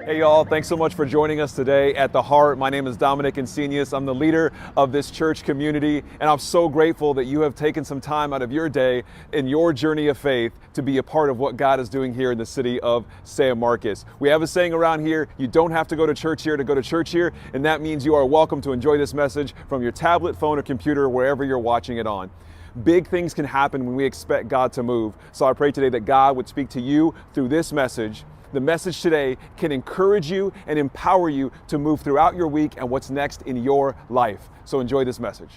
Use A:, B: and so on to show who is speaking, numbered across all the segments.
A: Hey y'all, thanks so much for joining us today at The Heart. My name is Dominic Inconvenience. I'm the leader of this church community, and I'm so grateful that you have taken some time out of your day in your journey of faith to be a part of what God is doing here in the city of San Marcos. We have a saying around here, you don't have to go to church here to go to church here, and that means you are welcome to enjoy this message from your tablet, phone, or computer, wherever you're watching it on. Big things can happen when we expect God to move. So I pray today that God would speak to you through this message. The message today can encourage you and empower you to move throughout your week and what's next in your life. So enjoy this message.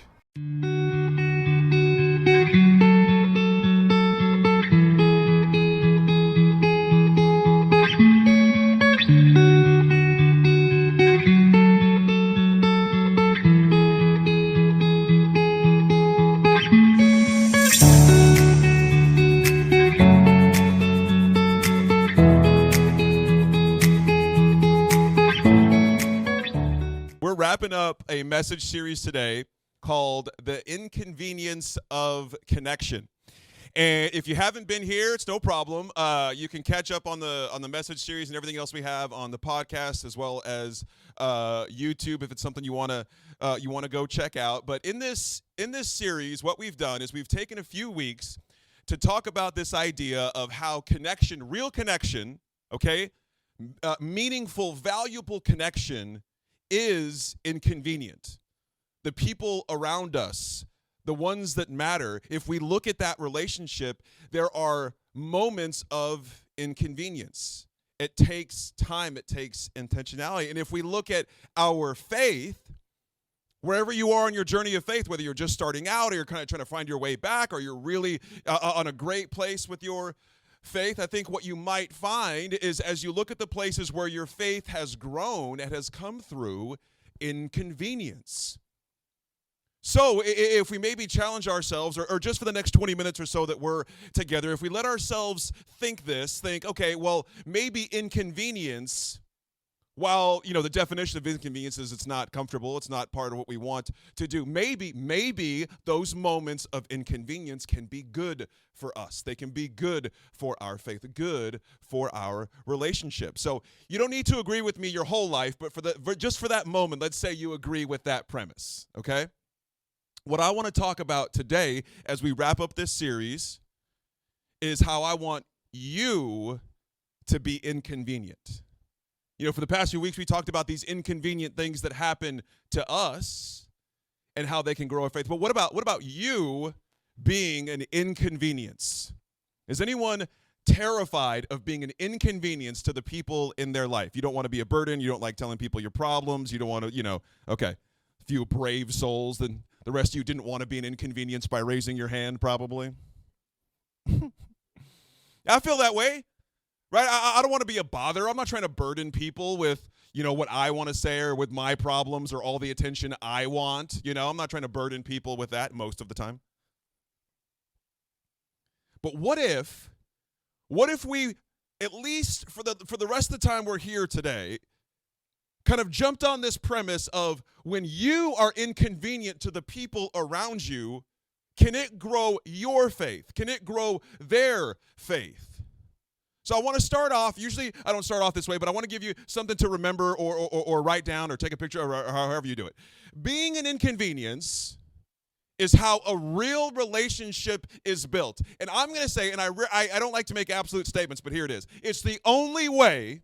B: Wrapping up a message series today called The Inconvenience of Connection. And if you haven't been here, it's no problem. You can catch up on the message series and everything else we have on the podcast, as well as YouTube if it's something you want to go check out. But in this series, what we've done is we've taken a few weeks to talk about this idea of how connection, real connection, okay, meaningful, valuable connection is inconvenient. The people around us, the ones that matter, if we look at that relationship, there are moments of inconvenience. It takes time, it takes intentionality. And if we look at our faith, wherever you are on your journey of faith, whether you're just starting out or you're kind of trying to find your way back or you're really on a great place with your faith, I think what you might find is as you look at the places where your faith has grown, it has come through inconvenience. So if we maybe challenge ourselves, or just for the next 20 minutes or so that we're together, if we let ourselves think, okay, well, maybe inconvenience, while, the definition of inconvenience is it's not comfortable, it's not part of what we want to do. Maybe those moments of inconvenience can be good for us. They can be good for our faith, good for our relationship. So you don't need to agree with me your whole life, but just for that moment, let's say you agree with that premise, okay? What I want to talk about today as we wrap up this series is how I want you to be inconvenient. For the past few weeks, we talked about these inconvenient things that happen to us and how they can grow our faith. But what about you being an inconvenience? Is anyone terrified of being an inconvenience to the people in their life? You don't want to be a burden. You don't like telling people your problems. You don't want to, okay, a few brave souls. Then the rest of you didn't want to be an inconvenience by raising your hand, probably. I feel that way. Right? I don't want to be a bother. I'm not trying to burden people with, what I want to say or with my problems or all the attention I want. I'm not trying to burden people with that most of the time. But what if we, at least for the rest of the time we're here today, kind of jumped on this premise of when you are inconvenient to the people around you, can it grow your faith? Can it grow their faith? So I want to start off, usually I don't start off this way, but I want to give you something to remember or write down or take a picture or however you do it. Being an inconvenience is how a real relationship is built. And I'm going to say, and I don't like to make absolute statements, but here it is. It's the only way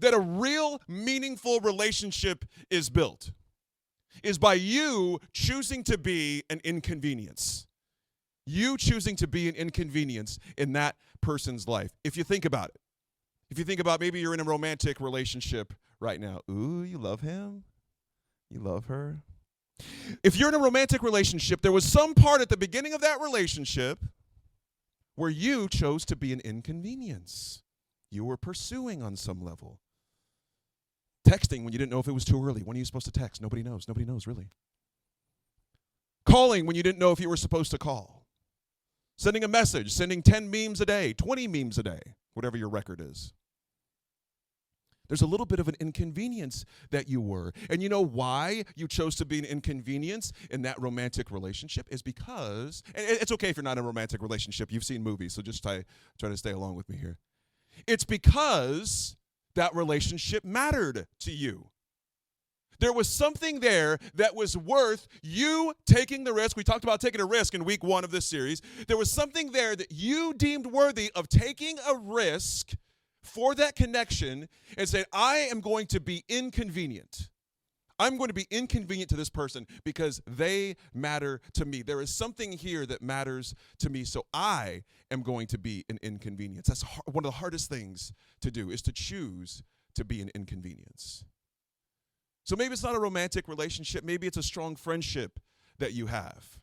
B: that a real meaningful relationship is built is by you choosing to be an inconvenience. You choosing to be an inconvenience in that person's life. If you think about it, maybe you're in a romantic relationship right now. Ooh, you love him? You love her? If you're in a romantic relationship, there was some part at the beginning of that relationship where you chose to be an inconvenience. You were pursuing on some level. Texting when you didn't know if it was too early. When are you supposed to text? Nobody knows. Nobody knows, really. Calling when you didn't know if you were supposed to call. Sending a message, sending 10 memes a day, 20 memes a day, whatever your record is. There's a little bit of an inconvenience that you were. And you know why you chose to be an inconvenience in that romantic relationship is because, and it's okay if you're not in a romantic relationship, you've seen movies, so just try to stay along with me here. It's because that relationship mattered to you. There was something there that was worth you taking the risk. We talked about taking a risk in week 1 of this series. There was something there that you deemed worthy of taking a risk for that connection and saying, I am going to be inconvenient. I'm going to be inconvenient to this person because they matter to me. There is something here that matters to me, so I am going to be an inconvenience. That's one of the hardest things to do, is to choose to be an inconvenience. So maybe it's not a romantic relationship. Maybe it's a strong friendship that you have.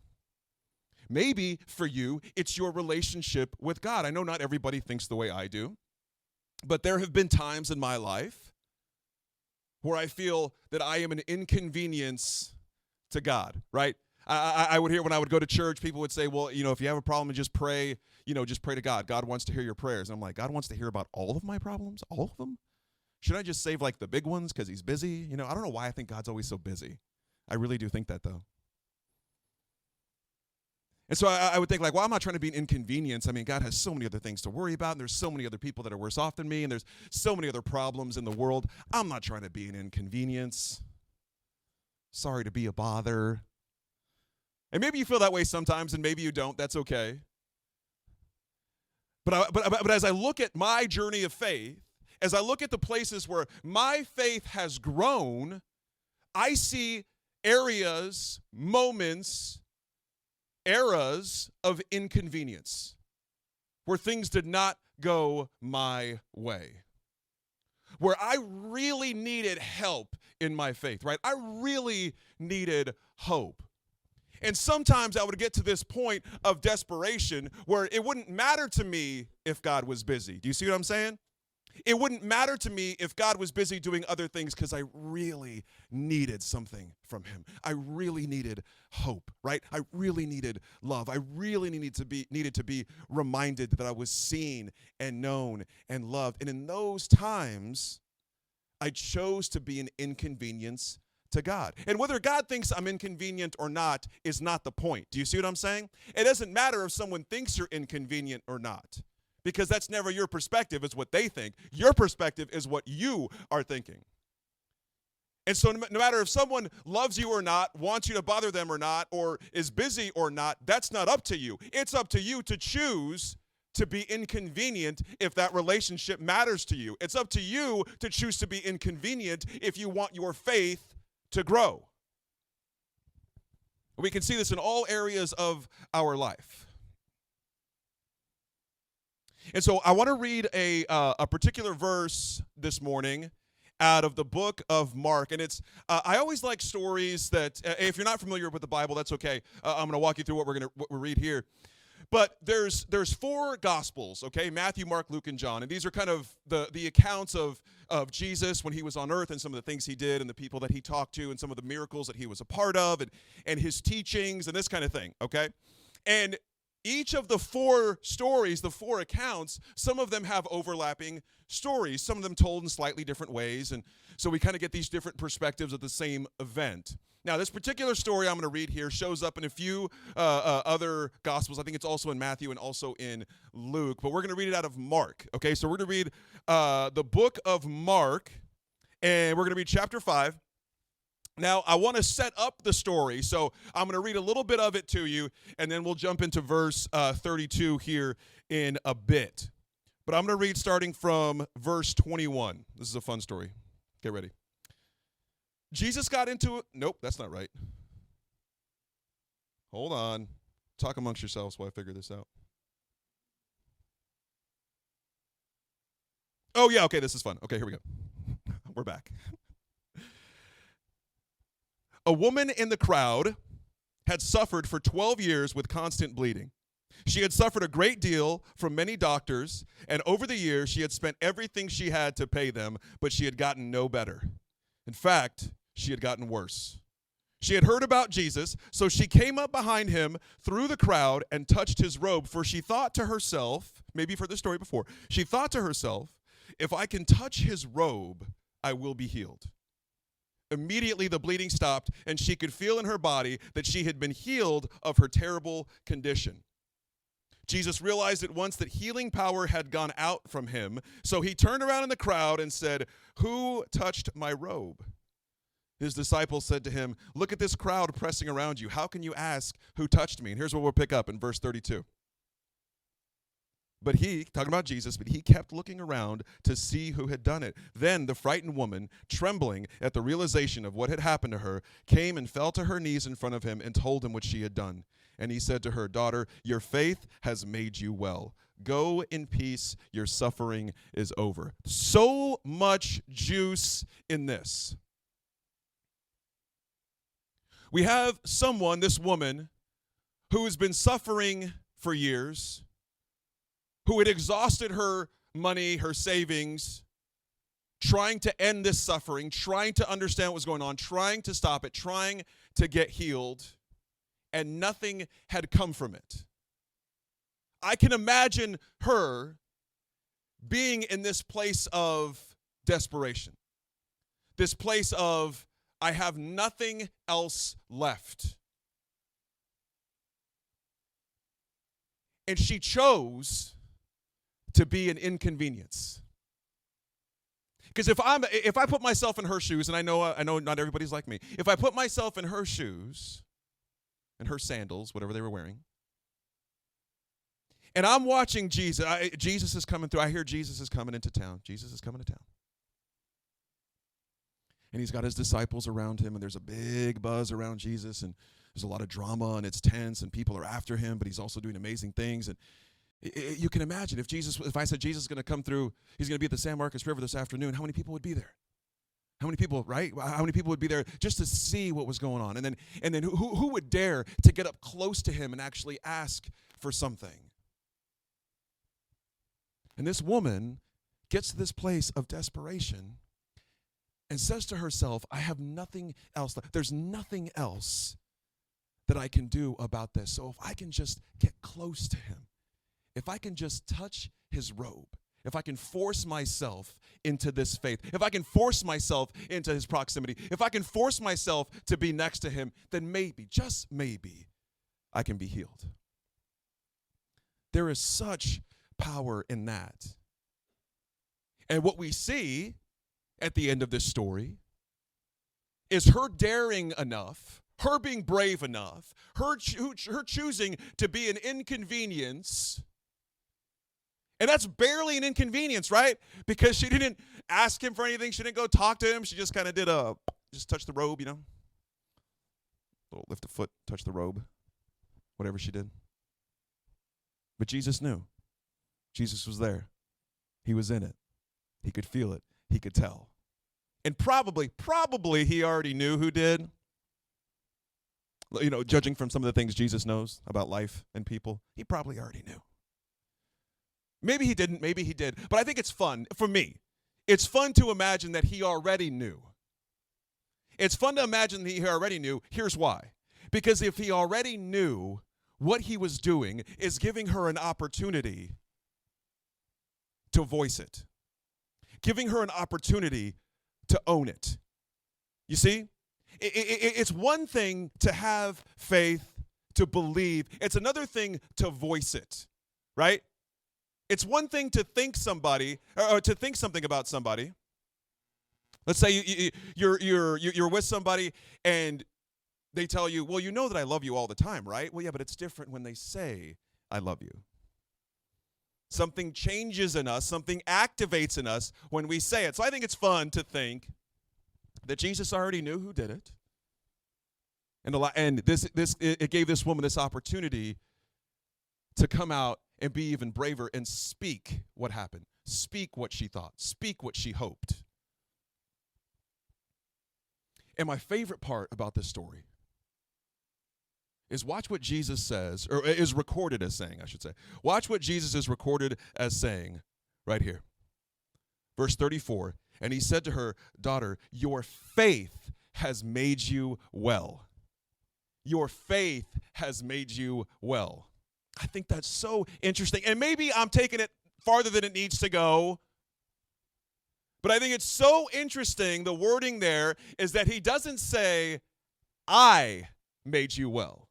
B: Maybe for you, it's your relationship with God. I know not everybody thinks the way I do, but there have been times in my life where I feel that I am an inconvenience to God, right? I would hear when I would go to church, people would say, well, if you have a problem, just pray, just pray to God. God wants to hear your prayers. And I'm like, God wants to hear about all of my problems, all of them? Should I just save like the big ones because he's busy? I don't know why I think God's always so busy. I really do think that, though. And so I would think like, well, I'm not trying to be an inconvenience. I mean, God has so many other things to worry about, and there's so many other people that are worse off than me, and there's so many other problems in the world. I'm not trying to be an inconvenience. Sorry to be a bother. And maybe you feel that way sometimes, and maybe you don't. That's okay. But as I look at my journey of faith, as I look at the places where my faith has grown, I see areas, moments, eras of inconvenience where things did not go my way, where I really needed help in my faith, right? I really needed hope. And sometimes I would get to this point of desperation where it wouldn't matter to me if God was busy. Do you see what I'm saying? It wouldn't matter to me if God was busy doing other things because I really needed something from him. I really needed hope, right? I really needed love. I really needed to be reminded that I was seen and known and loved. And in those times, I chose to be an inconvenience to God. And whether God thinks I'm inconvenient or not is not the point. Do you see what I'm saying? It doesn't matter if someone thinks you're inconvenient or not, because that's never your perspective. It's what they think. Your perspective is what you are thinking. And so no matter if someone loves you or not, wants you to bother them or not, or is busy or not, that's not up to you. It's up to you to choose to be inconvenient if that relationship matters to you. It's up to you to choose to be inconvenient if you want your faith to grow. We can see this in all areas of our life. And so I want to read a particular verse this morning out of the book of Mark. And it's I always like stories that, if you're not familiar with the Bible, that's okay. I'm going to walk you through what we read here. But there's 4 Gospels, okay? Matthew, Mark, Luke, and John. And these are kind of the accounts of Jesus when he was on earth and some of the things he did and the people that he talked to and some of the miracles that he was a part of and his teachings and this kind of thing, okay? And each of the 4 stories, the 4 accounts, some of them have overlapping stories, some of them told in slightly different ways. And so we kind of get these different perspectives of the same event. Now, this particular story I'm going to read here shows up in a few other Gospels. I think it's also in Matthew and also in Luke. But we're going to read it out of Mark. Okay, so we're going to read the book of Mark, and we're going to read chapter 5. Now, I want to set up the story, so I'm going to read a little bit of it to you, and then we'll jump into verse 32 here in a bit. But I'm going to read starting from verse 21. This is a fun story. Get ready. Jesus got into it. Nope, that's not right. Hold on. Talk amongst yourselves while I figure this out. Oh, yeah, okay, this is fun. Okay, here we go. We're back. A woman in the crowd had suffered for 12 years with constant bleeding. She had suffered a great deal from many doctors, and over the years she had spent everything she had to pay them, but she had gotten no better. In fact, she had gotten worse. She had heard about Jesus, so she came up behind him through the crowd and touched his robe, for she thought to herself, maybe you've heard this story before, she thought to herself, if I can touch his robe, I will be healed. Immediately the bleeding stopped, and she could feel in her body that she had been healed of her terrible condition. Jesus realized at once that healing power had gone out from him. So he turned around in the crowd and said, "Who touched my robe?" His disciples said to him, "Look at this crowd pressing around you. How can you ask, 'Who touched me?'" And here's what we'll pick up in verse 32. But he, talking about Jesus, but he kept looking around to see who had done it. Then the frightened woman, trembling at the realization of what had happened to her, came and fell to her knees in front of him and told him what she had done. And he said to her, "Daughter, your faith has made you well. Go in peace. Your suffering is over." So much juice in this. We have someone, this woman, who has been suffering for years, who had exhausted her money, her savings, trying to end this suffering, trying to understand what was going on, trying to stop it, trying to get healed, and nothing had come from it. I can imagine her being in this place of desperation, this place of, I have nothing else left. And she chose to be an inconvenience. Because if I put myself in her shoes, and I know not everybody's like me. If I put myself in her shoes, and her sandals, whatever they were wearing, and I'm watching Jesus, Jesus is coming through. I hear Jesus is coming into town. Jesus is coming to town. And he's got his disciples around him, and there's a big buzz around Jesus, and there's a lot of drama, and it's tense, and people are after him, but he's also doing amazing things. And you can imagine if I said Jesus is going to come through, he's going to be at the San Marcos River this afternoon, how many people would be there? How many people, right? How many people would be there just to see what was going on? And then who would dare to get up close to him and actually ask for something? And this woman gets to this place of desperation and says to herself, I have nothing else. There's nothing else that I can do about this. So if I can just get close to him, if I can just touch his robe, if I can force myself into this faith, if I can force myself into his proximity, if I can force myself to be next to him, then maybe, just maybe, I can be healed. There is such power in that. And what we see at the end of this story is her daring enough, her being brave enough, her choosing to be an inconvenience. And that's barely an inconvenience, right? Because she didn't ask him for anything. She didn't go talk to him. She just kind of did just touch the robe, you know. Little lift a foot, touch the robe, whatever she did. But Jesus knew. Jesus was there. He was in it. He could feel it. He could tell. And probably he already knew who did. You know, judging from some of the things Jesus knows about life and people, he probably already knew. Maybe he didn't, maybe he did. But I think it's fun, for me, it's fun to imagine that he already knew. It's fun to imagine that he already knew. Here's why. Because if he already knew, what he was doing is giving her an opportunity to voice it. Giving her an opportunity to own it. You see? It's one thing to have faith, to believe. It's another thing to voice it, right? It's one thing to think somebody or to think something about somebody. Let's say you're with somebody and they tell you, well, you know that I love you all the time, right? Well, yeah, but it's different when they say, I love you. Something changes in us, something activates in us when we say it. So I think it's fun to think that Jesus already knew who did it. And it gave this woman this opportunity to come out and be even braver and speak what happened. Speak what she thought. Speak what she hoped. And my favorite part about this story is watch what Jesus says, or is recorded as saying, I should say. Watch what Jesus is recorded as saying right here. Verse 34, and he said to her, daughter, your faith has made you well. Your faith has made you well. I think that's so interesting. And maybe I'm taking it farther than it needs to go. But I think it's so interesting, the wording there is that he doesn't say, I made you well.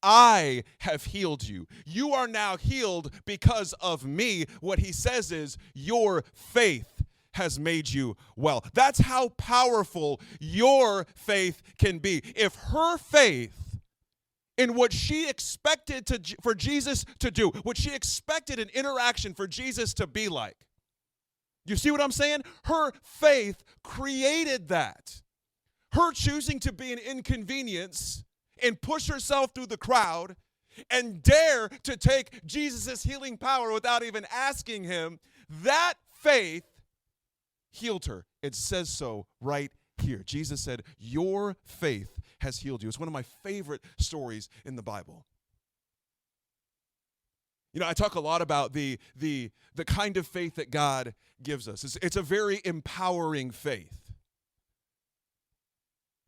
B: I have healed you. You are now healed because of me. What he says is, your faith has made you well. That's how powerful your faith can be. If her faith in what she expected for Jesus to do, what she expected an interaction for Jesus to be like, you see what I'm saying? Her faith created that. Her choosing to be an inconvenience and push herself through the crowd and dare to take Jesus' healing power without even asking him, that faith healed her. It says so right here. Jesus said, your faith has healed you. It's one of my favorite stories in the Bible. You know, I talk a lot about the kind of faith that God gives us. It's a very empowering faith.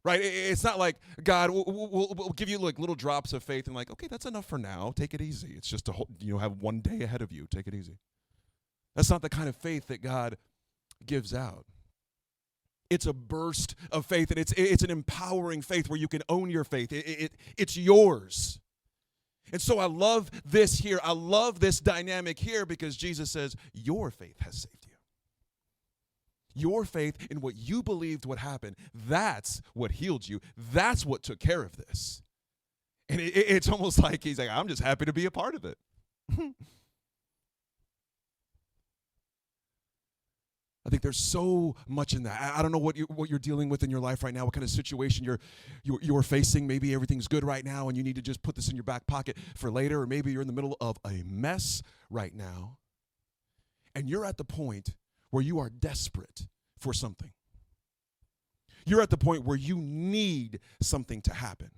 B: Right? It's not like God will give you like little drops of faith and like, okay, that's enough for now. Take it easy. It's just have one day ahead of you. Take it easy. That's not the kind of faith that God gives out. It's a burst of faith, and it's an empowering faith where you can own your faith. It's yours. And so I love this here. I love this dynamic here because Jesus says, your faith has saved you. Your faith in what you believed would happen, that's what healed you. That's what took care of this. And it's almost like he's like, I'm just happy to be a part of it. I think there's so much in that. I don't know what you're dealing with in your life right now, what kind of situation you're facing. Maybe everything's good right now and you need to just put this in your back pocket for later, or maybe you're in the middle of a mess right now and you're at the point where you are desperate for something. You're at the point where you need something to happen.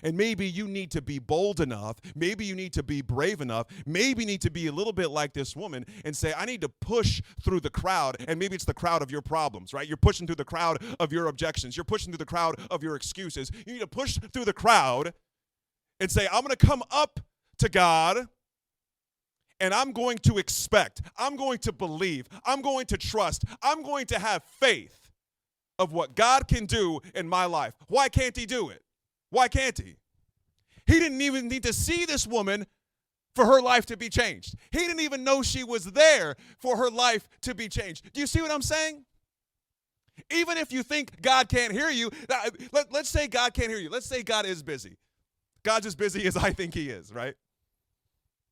B: And maybe you need to be bold enough, maybe you need to be brave enough, maybe you need to be a little bit like this woman and say, I need to push through the crowd, and maybe it's the crowd of your problems, right? You're pushing through the crowd of your objections. You're pushing through the crowd of your excuses. You need to push through the crowd and say, I'm going to come up to God, and I'm going to expect, I'm going to believe, I'm going to trust, I'm going to have faith of what God can do in my life. Why can't he do it? Why can't he? He didn't even need to see this woman for her life to be changed. He didn't even know she was there for her life to be changed. Do you see what I'm saying? Even if you think God can't hear you, let's say God can't hear you. Let's say God is busy. God's as busy as I think he is, right?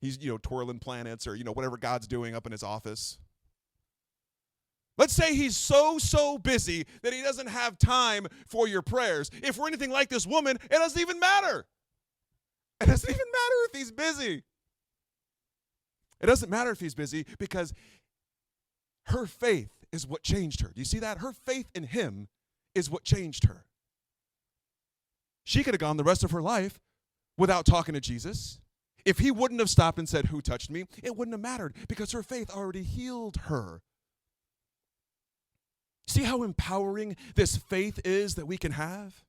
B: He's, twirling planets or, whatever God's doing up in his office. Let's say he's so busy that he doesn't have time for your prayers. If we're anything like this woman, it doesn't even matter. It doesn't even matter if he's busy. It doesn't matter if he's busy because her faith is what changed her. Do you see that? Her faith in him is what changed her. She could have gone the rest of her life without talking to Jesus. If he wouldn't have stopped and said, who touched me? It wouldn't have mattered because her faith already healed her. See how empowering this faith is that we can have?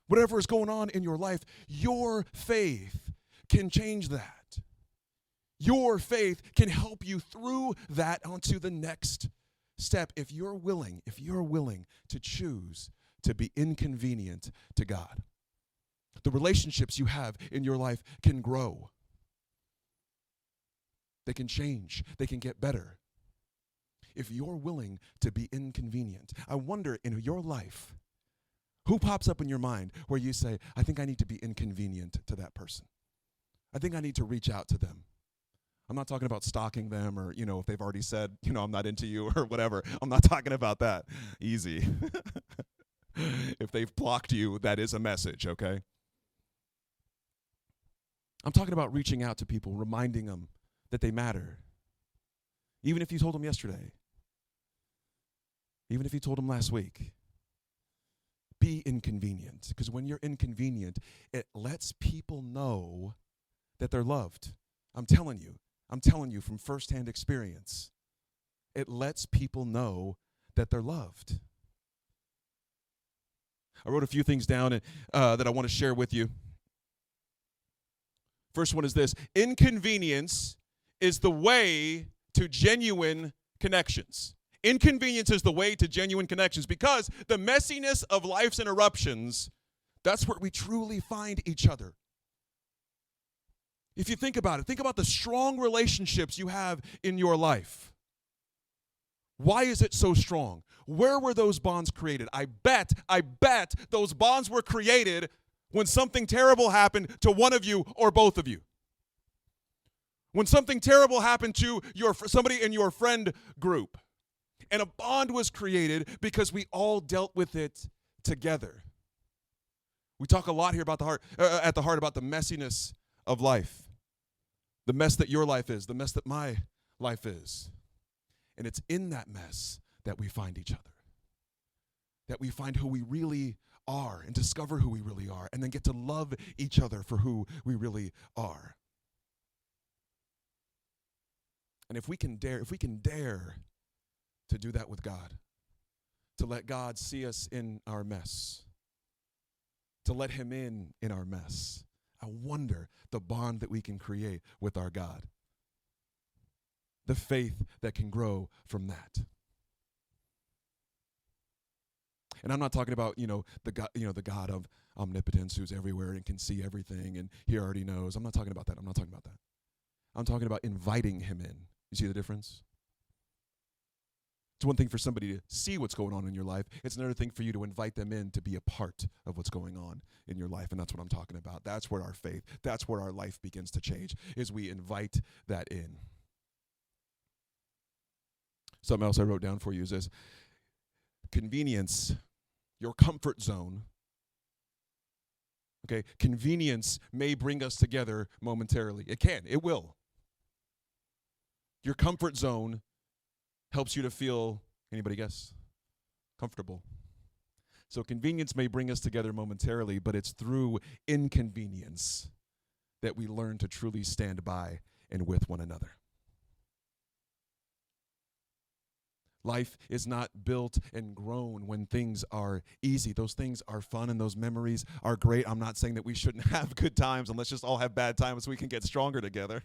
B: Whatever is going on in your life, your faith can change that. Your faith can help you through that onto the next step if you're willing to choose to be inconvenient to God. The relationships you have in your life can grow. They can change. They can get better. If you're willing to be inconvenient, I wonder in your life, who pops up in your mind where you say, I think I need to be inconvenient to that person. I think I need to reach out to them. I'm not talking about stalking them or, if they've already said, I'm not into you or whatever. I'm not talking about that. Easy. If they've blocked you, that is a message, okay? I'm talking about reaching out to people, reminding them that they matter. Even if you told them yesterday. Even if you told them last week. Be inconvenient. Because when you're inconvenient, it lets people know that they're loved. I'm telling you from firsthand experience. It lets people know that they're loved. I wrote a few things down that I want to share with you. First one is this: inconvenience is the way to genuine connections. Inconvenience is the way to genuine connections because the messiness of life's interruptions, That's where we truly find each other. If you think about it, think about the strong relationships you have in your life. Why is it so strong? Where were those bonds created? I bet those bonds were created when something terrible happened to one of you or both of you. When something terrible happened to somebody in your friend group. And a bond was created because we all dealt with it together. We talk a lot here about at the heart about the messiness of life. The mess that your life is, the mess that my life is. And it's in that mess that we find each other. That we find who we really are and discover who we really are and then get to love each other for who we really are. And if we can dare to do that with God, to let God see us in our mess, to let him in our mess, I wonder the bond that we can create with our God. The faith that can grow from that. And I'm not talking about, the God of omnipotence who's everywhere and can see everything and he already knows. I'm not talking about that. I'm talking about inviting him in. You see the difference? It's one thing for somebody to see what's going on in your life. It's another thing for you to invite them in to be a part of what's going on in your life. And that's what I'm talking about. That's where our faith, that's where our life begins to change, is we invite that in. Something else I wrote down for you is this: convenience, your comfort zone. Okay, convenience may bring us together momentarily. It will. Your comfort zone helps you to feel, anybody guess? Comfortable. So convenience may bring us together momentarily, but it's through inconvenience that we learn to truly stand by and with one another. Life is not built and grown when things are easy. Those things are fun and those memories are great. I'm not saying that we shouldn't have good times and let's just all have bad times so we can get stronger together.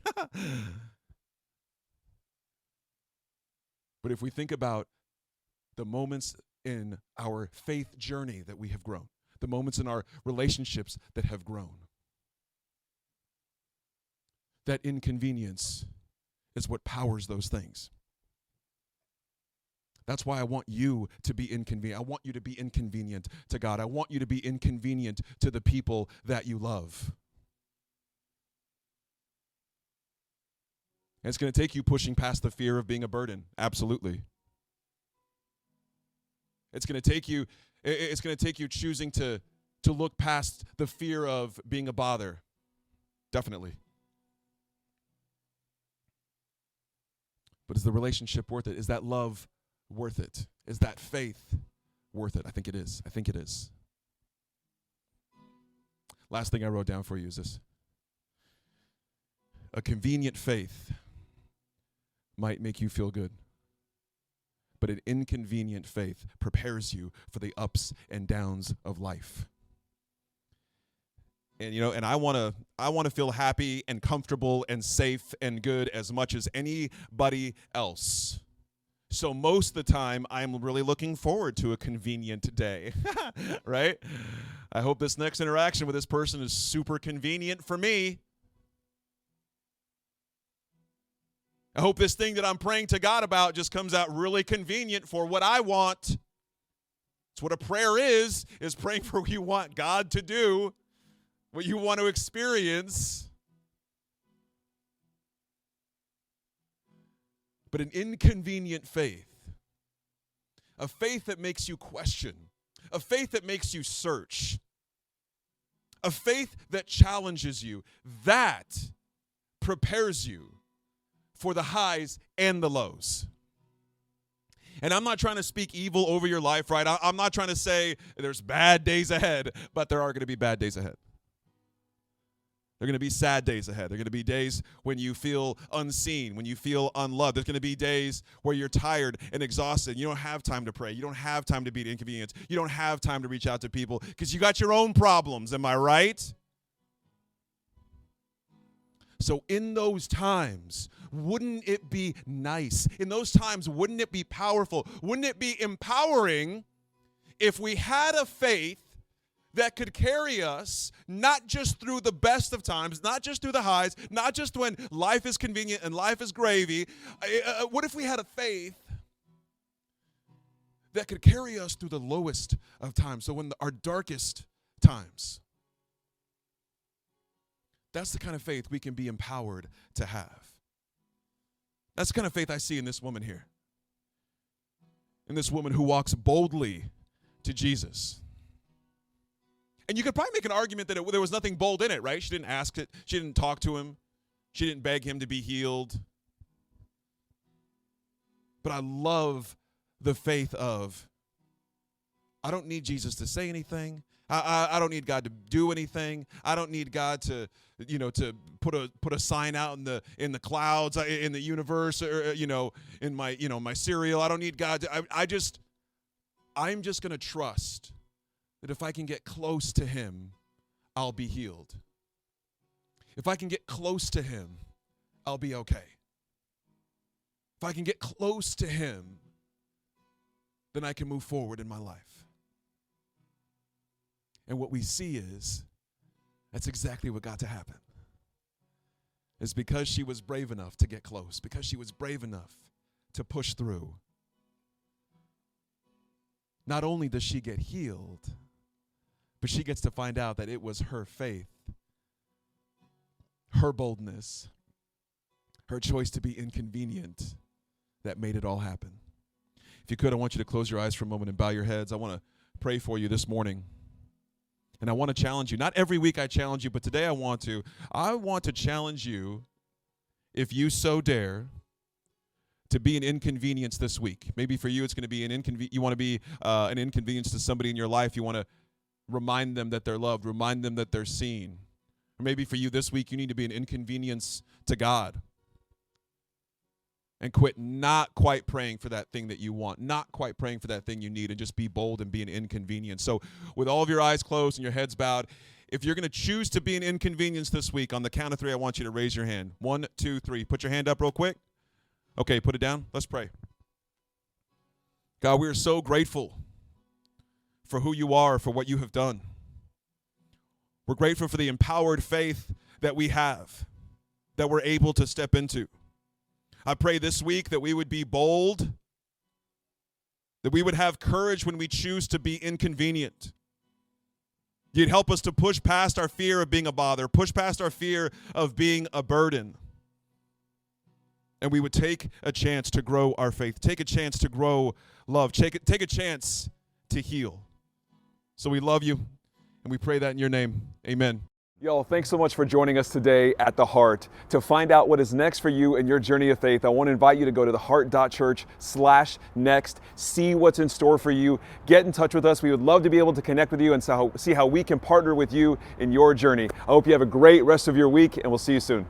B: But if we think about the moments in our faith journey that we have grown, the moments in our relationships that have grown, that inconvenience is what powers those things. That's why I want you to be inconvenient. I want you to be inconvenient to God. I want you to be inconvenient to the people that you love. And it's going to take you pushing past the fear of being a burden. Absolutely. It's going to take you choosing to look past the fear of being a bother. Definitely. But is the relationship worth it? Is that love worth it? Is that faith worth it? I think it is. Last thing I wrote down for you is this: a convenient faith might make you feel good, but an inconvenient faith prepares you for the ups and downs of life. And and I want to feel happy and comfortable and safe and good as much as anybody else. So most of the time, I'm really looking forward to a convenient day, right? I hope this next interaction with this person is super convenient for me. I hope this thing that I'm praying to God about just comes out really convenient for what I want. It's what a prayer is praying for what you want God to do, what you want to experience. But an inconvenient faith, a faith that makes you question, a faith that makes you search, a faith that challenges you, that prepares you for the highs and the lows. And I'm not trying to speak evil over your life, right? I'm not trying to say there's bad days ahead, but there are going to be bad days ahead. There are going to be sad days ahead. There are going to be days when you feel unseen, when you feel unloved. There's going to be days where you're tired and exhausted. You don't have time to pray. You don't have time to beat inconvenience. You don't have time to reach out to people because you got your own problems. Am I right? So in those times, wouldn't it be nice? In those times, wouldn't it be powerful? Wouldn't it be empowering if we had a faith that could carry us not just through the best of times, not just through the highs, not just when life is convenient and life is gravy. What if we had a faith that could carry us through the lowest of times, so in our darkest times? That's the kind of faith we can be empowered to have. That's the kind of faith I see in this woman here. In this woman who walks boldly to Jesus. And you could probably make an argument that there was nothing bold in it, right? She didn't ask it. She didn't talk to him. She didn't beg him to be healed. But I love the faith of, I don't need Jesus to say anything. I don't need God to do anything. I don't need God to put a sign out in the clouds, in the universe, or in my cereal. I don't need God to. I'm just going to trust that if I can get close to him, I'll be healed. If I can get close to him, I'll be okay. If I can get close to him, then I can move forward in my life. And what we see is that's exactly what got to happen. It's because she was brave enough to get close, because she was brave enough to push through. Not only does she get healed, but she gets to find out that it was her faith, her boldness, her choice to be inconvenient that made it all happen. If you could, I want you to close your eyes for a moment and bow your heads. I want to pray for you this morning. And I want to challenge you. Not every week I challenge you, but today I want to. I want to challenge you, if you so dare, to be an inconvenience this week. Maybe for you it's going to be you want to be an inconvenience to somebody in your life. You want to remind them that they're loved, remind them that they're seen. Or maybe for you this week you need to be an inconvenience to God. And quit not quite praying for that thing that you want, not quite praying for that thing you need, and just be bold and be an inconvenience. So with all of your eyes closed and your heads bowed, if you're going to choose to be an inconvenience this week, on the count of 3, I want you to raise your hand. 1, 2, 3. Put your hand up real quick. Okay, put it down. Let's pray. God, we are so grateful for who you are, for what you have done. We're grateful for the empowered faith that we have, that we're able to step into. I pray this week that we would be bold, that we would have courage when we choose to be inconvenient. You'd help us to push past our fear of being a bother, push past our fear of being a burden. And we would take a chance to grow our faith, take a chance to grow love, take a chance to heal. So we love you, and we pray that in your name. Amen.
A: Y'all, thanks so much for joining us today at The Heart. To find out what is next for you in your journey of faith, I want to invite you to go to theheart.church/next, see what's in store for you, get in touch with us. We would love to be able to connect with you and see how we can partner with you in your journey. I hope you have a great rest of your week, and we'll see you soon.